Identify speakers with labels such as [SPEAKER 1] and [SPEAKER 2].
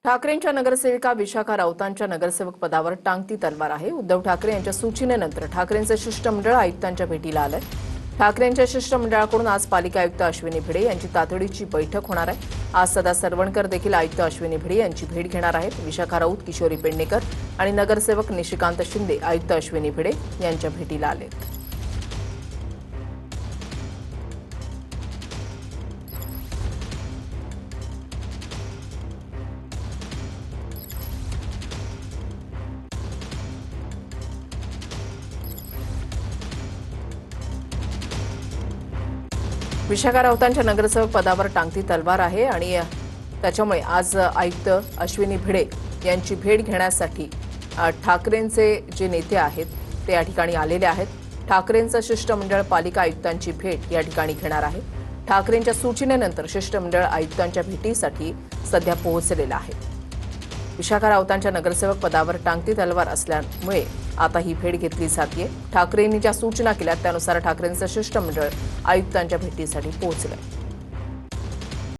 [SPEAKER 1] ठाकरेंच्या नगरसेविका विशाखा राऊतांच्या नगरसेवक पदावर टांगती तलवार आहे। उद्धव ठाकरे यांच्या सूचनेनंतर ठाकरेंचे शिष्टमंडळ आयुक्तांच्या भेटीला आलंय। ठाकरेंच्या शिष्टमंडळाकडून आज पालिका आयुक्त अश्विनी भिडे यांची तातडीची बैठक होणार आहे। आज सदा सरवणकर देखील आयुक्त अश्विनी भिडे यांची भेट घेणार आहेत। विशाखा राऊत, किशोरी पेडणेकर आणि नगरसेवक निशिकांत शिंदे आयुक्त अश्विनी भिडे यांच्या भेटीला आले। विशाखा राऊतांच्या नगरसेवक पदावर टांगती तलवार आहे आणि त्याच्यामुळे आज आयुक्त अश्विनी भिडे यांची भेट घेण्यासाठी ठाकरेंचे जे नेते आहेत ते या ठिकाणी आलेले आहेत। ठाकरेंचं शिष्टमंडळ पालिका आयुक्तांची भेट या ठिकाणी घेणार आहे। ठाकरेंच्या सूचनेनंतर शिष्टमंडळ आयुक्तांच्या भेटीसाठी सध्या पोहोचलेलं आहे। विशाखा राऊतांच्या नगरसेवक पदावर टांगती तलवार असल्यामुळे आता ही भेट घेतली जाते। ठाकरेंनी ज्या सूचना केल्या त्यानुसार ठाकरेंचं शिष्टमंडळ आयुक्तांच्या भेटीसाठी पोहोचलंय।